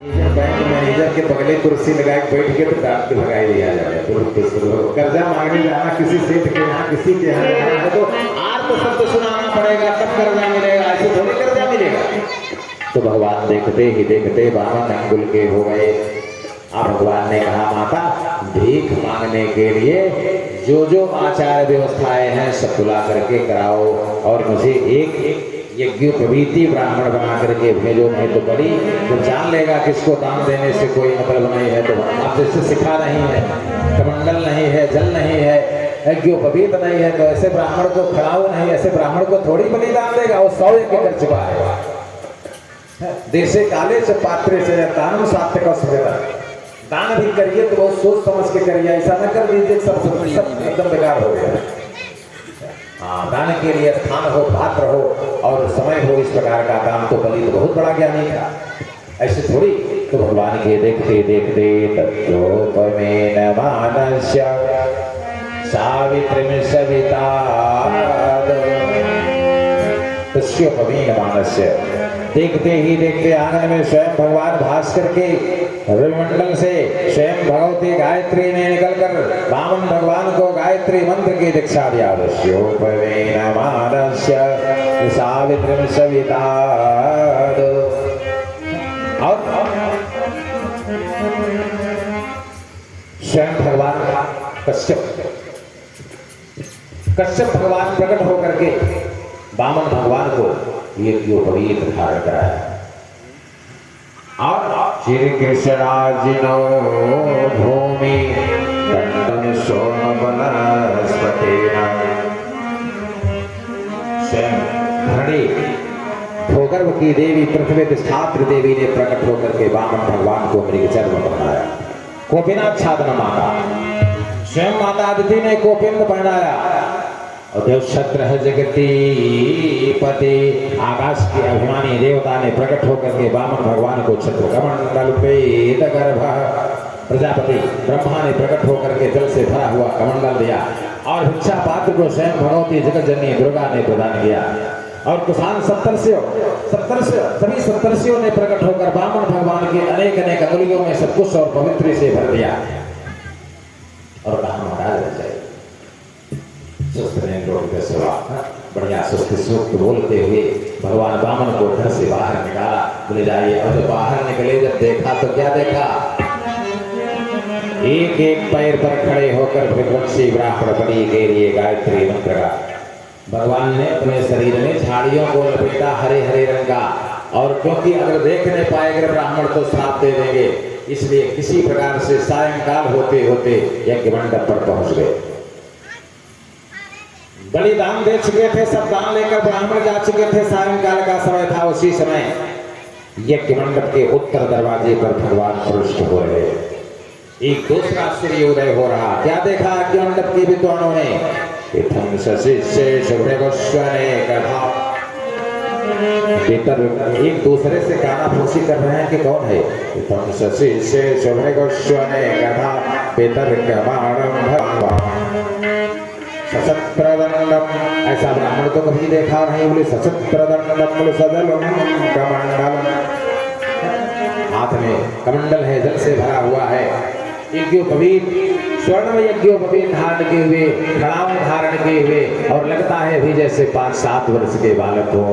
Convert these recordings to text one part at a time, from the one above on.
Bank manager के बगले कुर्सी लगा के बैठ के तो डांट के भगाई दिया जाए। कर्जा मांगने जाना किसी सेठ के यहाँ किसी के यहाँ जाना है तो आर तो शब्द सुनाना पड़ेगा तब कर्जा मिलेगा, ऐसे थोड़ी कर्जा मिलेगा। तो भगवान देखते ही देखते 52 अंगुल के हो गए। अब भगवान ने कहा माता भीख मांगने के लिए जो जो आचार व्यवस्थाएं हैं सब बुला करके कराओ और मुझे एक यज्ञोपवीति ब्राह्मण बना करके भेजो, नहीं तो बड़ी तो जान लेगा किसको दान देने से कोई मतलब नहीं है। तो आप जैसे सिखा नहीं है, कमंडल नहीं है, जल नहीं है, यज्ञोपवीत नहीं है, तो ऐसे ब्राह्मण को खड़ाओ नहीं, ऐसे ब्राह्मण को थोड़ी बलिदान देगा। वो 100 यज्ञ कर चुका है। देशे काले से पात्रे से दान सात्य का सुविधा दान भी करिए तो बहुत सोच समझ के करिए, ऐसा न कर दीजिए सब एकदम बेकार हो गया। हाँ, दान के लिए स्थान हो, पात्र हो और समय हो, इस प्रकार का काम तो बलि तो बहुत बड़ा ज्ञानी था, ऐसे थोड़ी। तो भगवान के देखते देखते तत्रोपमेन मानस्य सावित्रीं सविता तस्योपमेन मानस्य, देखते ही देखते आंगन में स्वयं भगवान भास्कर के रविमंडल से स्वयं भगवती गायत्री ने निकलकर वामन भगवान को गायत्री मंत्र की दीक्षा दिया। तस्योपमेन मानस्य सावित्रीं सविता। और स्वयं भगवान कश्यप भगवान प्रकट होकर के वामन भगवान को यज्ञोपवीत धारण कराया। और श्री कृष्णाजिनो भूमि दंडन सोम वनस्पतेन, स्वयं धरणी भूगर्भ की देवी पृथ्वी तिष्ठात्री देवी ने प्रकट होकर के वामन भगवान को मृगचर्म पहनाया, कोपिनाच्छादन माता। स्वयं माता अदिति ने कोपिंद पहनाया। और देव छत्र है जगती पति, आकाश के अभिमानी देवता ने प्रकट होकर के वामन भगवान को छत्र कमंडल पेत गर्भ, प्रजापति ब्रह्मा ने प्रकट होकर के जल से भरा हुआ कमंडल दिया। और भिक्षा पात्र को स्वयं भगवती जगत जननी दुर्गा ने प्रदान किया। और कुशान सप्तर्षियों सभी सप्तर्षियों ने प्रकट होकर वामन भगवान के अनेक अनेक अंगुलियों में सब कुछ और पवित्र से भर दिया। और कहा महाराज रह जाए बढ़िया सुस्त सूक्त बोलते हुए भगवान वामन को घर से बाहर निकाला। बोले जाइए। और जब बाहर निकले, जब देखा तो क्या देखा, एक एक पैर पर खड़े होकर भृगवंशी ब्राह्मण बलि के लिए गायत्री मंत्र का भगवान ने अपने शरीर में झाड़ियों को लपेटा हरे हरे रंग का। और क्योंकि अगर देख नहीं पाएंगे ब्राह्मण तो श्राप दे देंगे, इसलिए किसी प्रकार से सायंकाल होते होते यज्ञ मंडप पर पहुंच गए। बलिदान दे चुके थे, सब दान लेकर ब्राह्मण जा चुके थे। सायंकाल का समय था। उसी समय यज्ञ मंडप के उत्तर दरवाजे पर भगवान प्रविष्ट हो रहे। एक दूसरा सूर्योदय हो रहा। क्या देखा यज्ञ मंडप के विद्वानों ने? इत्थं सशिष्ये शुभ्रगोस्वने कथा। भीतर एक दूसरे से कानाफूसी कर रहे हैं कि कौन है? इत्थं सशिष्ये शुभ्रगोस्वने कथा पितर्कमाणं सशस्त्रदंडम। ऐसा ब्राह्मण तो कभी देखा नहीं। बोले सशस्त्रदंडम सदलम कमंडलम, हाथ में कमंडल है, जल से भरा हुआ है। यज्ञोपवीत स्वर्ण यज्ञोपवीत धारण किए हुए, खड़ाऊ धारण किए हुए, और लगता है भी जैसे 5-7 वर्ष के बालक हो।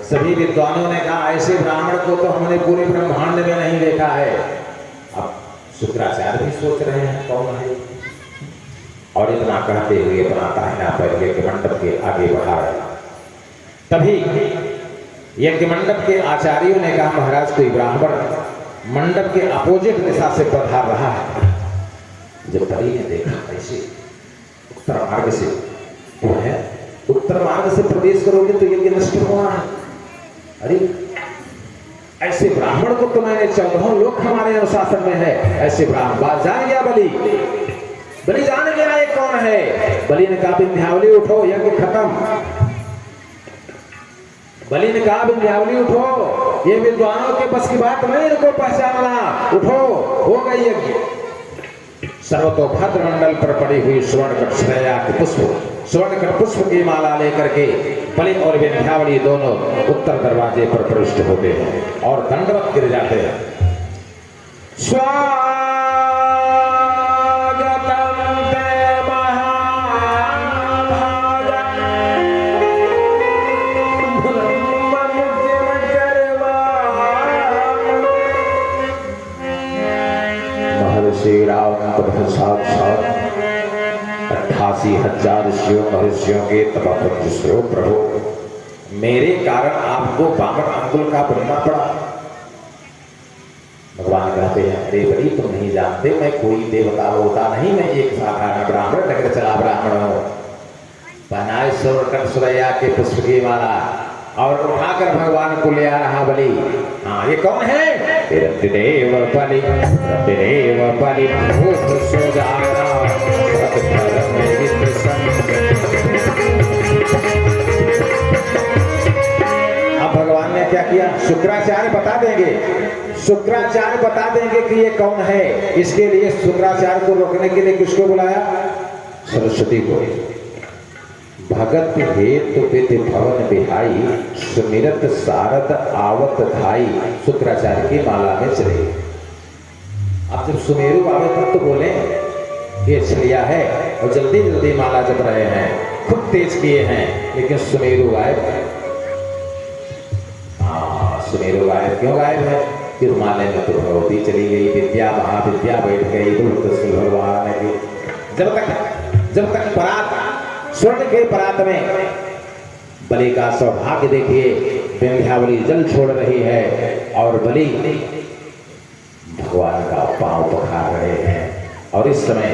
सभी विद्वानों ने कहा ऐसे ब्राह्मण को तो हमने पूरे ब्रह्मांड में नहीं देखा है। अब शुक्राचार्य भी सोच रहे हैं कौन है, और इतना कहते हुए अपना दाहिना पैर यज्ञ मंडप के आगे बढ़ा रहे। तभी यज्ञ मंडप के आचार्यों ने कहा महाराज कोई ब्राह्मण मंडप के अपोजिट दिशा से पधार रहा है। जब बलि ने देखा ऐसे उत्तर मार्ग से, वो है उत्तर मार्ग से प्रवेश करोगे तो यज्ञ नष्ट होना है। अरे ऐसे ब्राह्मण को तो मैंने 14 लोक हमारे अनुशासन में है, ऐसे ब्राह्मण जान गया बलि जान गया ये कौन है। बलि ने कहा विंध्यावली उठो, यज्ञ खत्म। बलि ने कहा विंध्यावली उठो, ये विद्वानों के बस की बात नहीं, इनको पहचानना, उठो, हो गई यज्ञ। सर्वतोभद्र मंडल पर पड़ी हुई स्वर्ण कक्षया के पुष्प, स्वर्ण कर पुष्प की माला लेकर के बलि और विंध्यावली दोनों उत्तर दरवाजे पर प्रविष्ट होते हैं और दंडवत गिर जाते हैं। स्वागतम ते महाभागा महर्षि राम साक्षात 88,000 ऋषियों महर्षियों के तपस्वी हो प्रभु, मेरे कारण आपको 52 अंगुल का बनना पड़ा। भगवान कहते हैं अरे बड़ी तुम नहीं जानते, मैं कोई देवता होता नहीं, मैं एक साधारण ब्राह्मण नगर चला ब्राह्मण हूँ। पहनाए स्वर्णकंठ सुरैया के पुष्प की माला और उठाकर भगवान को ले आ रहा बलि। हाँ ये कौन है? रतिदेव बलि, रतिदेव बलि भूत सुजाना सतधर्म हित संग। अब भगवान ने क्या किया? शुक्राचार्य बता देंगे, शुक्राचार्य बता देंगे कि ये कौन है। इसके लिए शुक्राचार्य को रोकने के लिए किसको बुलाया? सरस्वती को। भगत हेतु विधि भवन बिहाई, सुमिरत सारद आवत धाई। शुक्राचार्य की माला में चले। अब जब सुमेरु आवे तब तो बोले ये छलिया है, और जल्दी जल्दी माला जप रहे हैं, खुद तेज किए हैं, लेकिन सुमेरु गायब। सुमेरु गायब क्यों गायब है? तिरुमाले में तो भगवती चली गई, विद्या महाविद्या बैठ गई भगवान की। जब तक परात स्वर्ण के परात में बलि का सौभाग्य देखिए, विंध्यावली जल छोड़ रही है और बलि भगवान का पांव पखार रहे हैं। और इस समय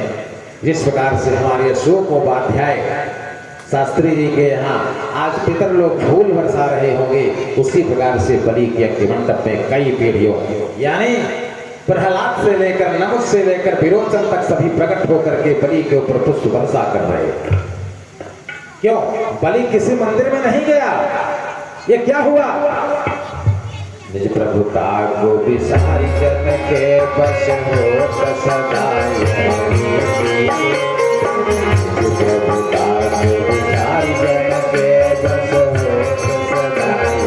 जिस प्रकार से हमारे अशोक उपाध्याय शास्त्री जी के यहाँ आज पितर लोग फूल बरसा रहे होंगे, उसी प्रकार से बलि के अग्निमंडप में कई पीढ़ियों यानी प्रहलाद से लेकर नमक से लेकर विरोचन तक सभी प्रकट होकर के बलि के ऊपर पुष्प वर्षा कर रहे हैं। क्यों? बलि किसी मंदिर में नहीं गया। ये क्या हुआ? निज प्रभुता को बिसारी जन के बस हो सदाई। प्रभुता को बिसारी जन के बस हो सदाई।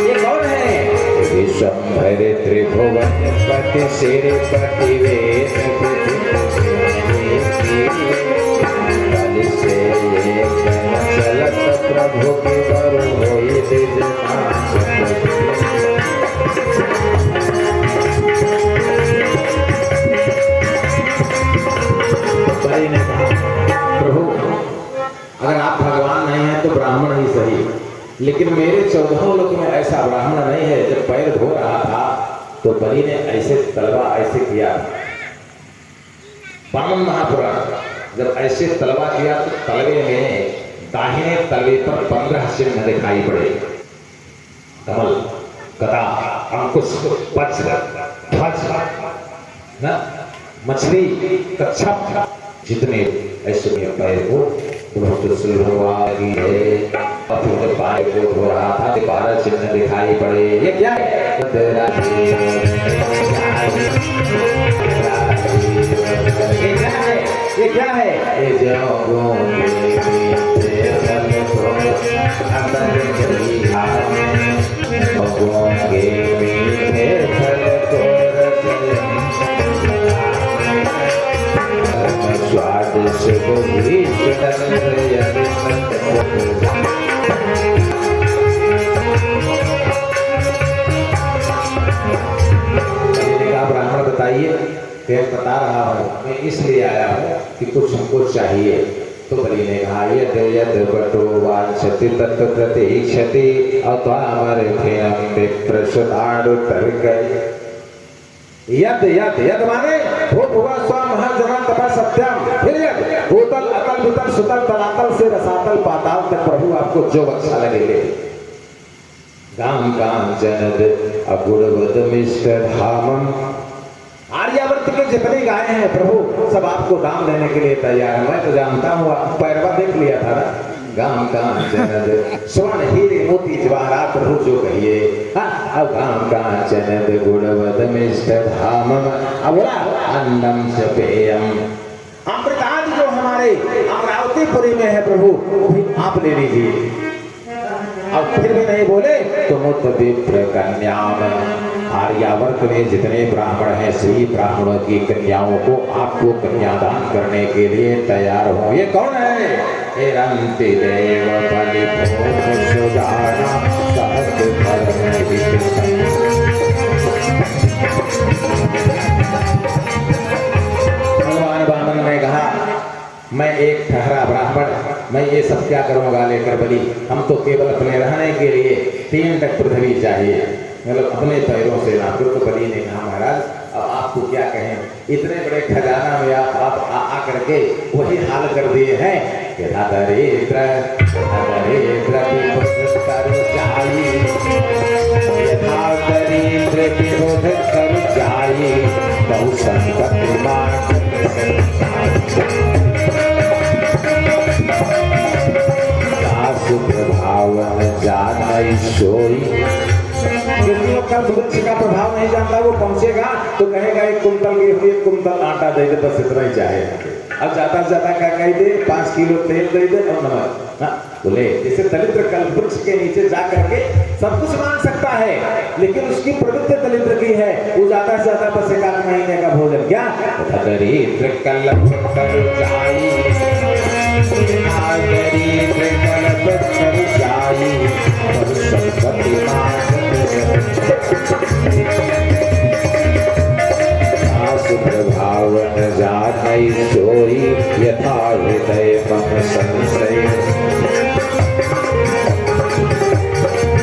ये कौन है? विश्वंभर त्रिभुवन पति सिर पति वेद बलि से चलत प्रभु के बरु होई निज नाम। बलि ने कहा प्रभु अगर आप भगवान नहीं हैं तो ब्राह्मण ही सही, लेकिन मेरे 14 लोक में ऐसा ब्राह्मण नहीं है। जब पैर धो रहा था तो बलि ने ऐसे तलवा ऐसे किया। वामन महापुराण जब ऐसे तलवा किया तो तलवे में दाहिने तलवे पर 15 चिन्ह दिखाई पड़े। कमल, गदा, अंकुश, वज्र, ध्वज, मछली, कच्छप, जितने ऐसे पैर को बहुत सुलभवागी है। पाए को धो रहा था, 12 चिन्ह दिखाई पड़े। ये क्या है? ये क्या है? ये जोगों के मीठे फल को स्वाद से ब्राह्मण बताइए। बता रहा हूँ मैं इसलिए आया हूँ कि कुछ हमको चाहिए। तो बलि ने कहा यद यद बटो वांछति तत् प्रतीक्षति अत्वामर्थिनं विप्रसुताडुतर गए। यद यद यद माने भू भुवा स्व महाजना तपा सत्यम। फिर यद भूतल अतल वितल सुतल तलातल से रसातल पाताल तक प्रभु आपको जो अच्छा लगे। गाम कांचनद अगुणवद मिस्टर धामम। आर्यावर्त के जितने गाय हैं प्रभु सब आपको दाम देने के लिए तैयार है। मैं तो जानता हूँ, पैरवा देख लिया था ना। गाम कांचनद स्वर्ण हीरे मोती जवाहरात प्रभु जो कहिए। अब गाम कांचनद गुणवद मिष्ट धामम। अब बोला अन्नम च पेयम। अमृताद जो हमारे अमरावतीपुरी में है प्रभु वो भी आप ले लीजिए। अब फिर भी नहीं बोले तो मुत विप्र कन्याम, आर्यावर्त में जितने ब्राह्मण हैं सभी ब्राह्मणों की कन्याओं को आपको कन्यादान करने के लिए तैयार हो। ये कौन है? एरंति देव बलि भोग सुजाना सहस्र धर्म विपिन। भगवान वामन ने कहा मैं एक ठहरा ब्राह्मण, मैं ये सब क्या करूंगा लेकर बलि, हम तो केवल अपने रहने के लिए 3 टक पृथ्वी चाहिए, मतलब अपने पैरों से ना। तो बलि ने कहा महाराज अब आपको क्या कहें, इतने बड़े खजाना में आप आ करके वही हाल कर दिए हैं कि दरिद्र दरिद्र विरोध कर जाई बहु संपत्ति प्रभावन जान सोई। कल वृक्ष का प्रभाव नहीं जानता, वो पहुंचेगा तो कहेगा 1 कुंतल गेहूं 1 कुंतल आटा दे दे, बस इतना ही चाहे। अब ज्यादा से ज्यादा क्या कह दे, 5 किलो तेल दे दे और नमक। बोले जैसे दरिद्र कल वृक्ष के नीचे जा करके सब कुछ मांग सकता है, लेकिन उसकी प्रवृत्ति दरिद्र की है, वो ज्यादा से ज्यादा बस 1 महीने का भोजन। क्या दरिद्र कल जाई, दरिद्र कल जाई संपत्ति प्रभावन जान सोई यथा हृदय मम संशय।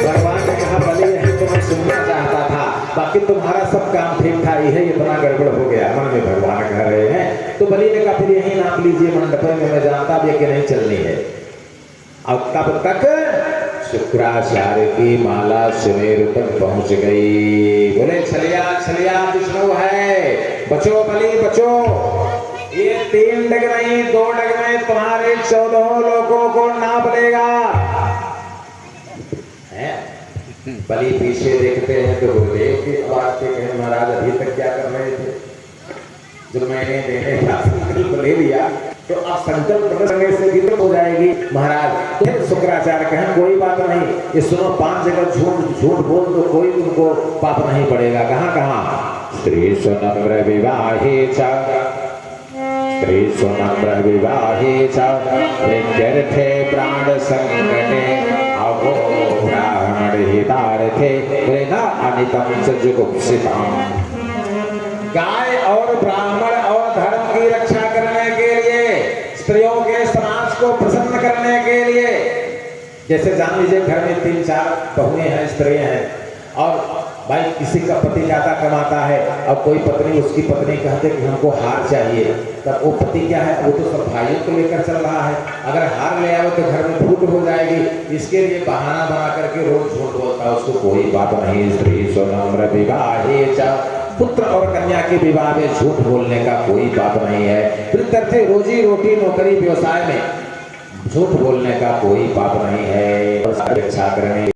भगवान ने कहा बलि यही तो मैं सुनना चाहता था, बाकी तुम्हारा सब काम ठीक था, यही इतना गड़बड़ हो गया। मन में भगवान कह रहे हैं। तो बलि ने कहा फिर यही नाप लीजिए मंडप में, मैं जानता भी कि नहीं चलनी है। अब तब तक शुक्राचार्य की माला सुमेरु तक पहुंच गई। बोले छलिया छलिया विष्णु है, बचो बलि बचो, ये 3 डग नहीं 2 डग में तुम्हारे 14 लोगों को नाप लेगा। बलि पीछे देखते हैं तो गुरुदेव की आवाज से कहे महाराज अभी तक क्या कर रहे थे, जब मैंने देने का संकल्प ले लिया तो अब संकल्प करने से विद्रोह हो जाएगी महाराज। तो शुक्राचार्य कहें कोई बात नहीं, ये सुनो 5 जगह झूठ बोल तो कोई तुमको पाप नहीं पड़ेगा। कहाँ कहाँ? श्री सुनम्र विवाहे च, श्री सुनम्र विवाहे च विद्यर्थे प्राण संकटे अवो ब्राह्मण हितार्थे न अनितम च जुगुप्सितम्। गाय और ब्राह्मण और धर्म की रक्षा करने के लिए, स्त्रियों के समाज को प्रसन्न करने के लिए, जैसे जान लीजिए घर में 3-4 बहुएं हैं, स्त्रियां हैं, और भाई किसी का पति ज्यादा कमाता है, अब कोई पत्नी उसकी पत्नी कहते कि हमको हार चाहिए, तब वो पति क्या है, वो तो सब भाइयों को लेकर चल रहा है, अगर हार ले आओ तो घर में फूट हो जाएगी, इसके लिए बहाना बना करके रोज झूठ बोलता है, उसको कोई बात नहीं। स्त्री सुनम्र विवाहे च, पुत्र और कन्या के विवाह में झूठ बोलने का कोई बात नहीं है। फिर रोजी रोटी नौकरी व्यवसाय में झूठ बोलने का कोई पाप नहीं है। और अच्छा करने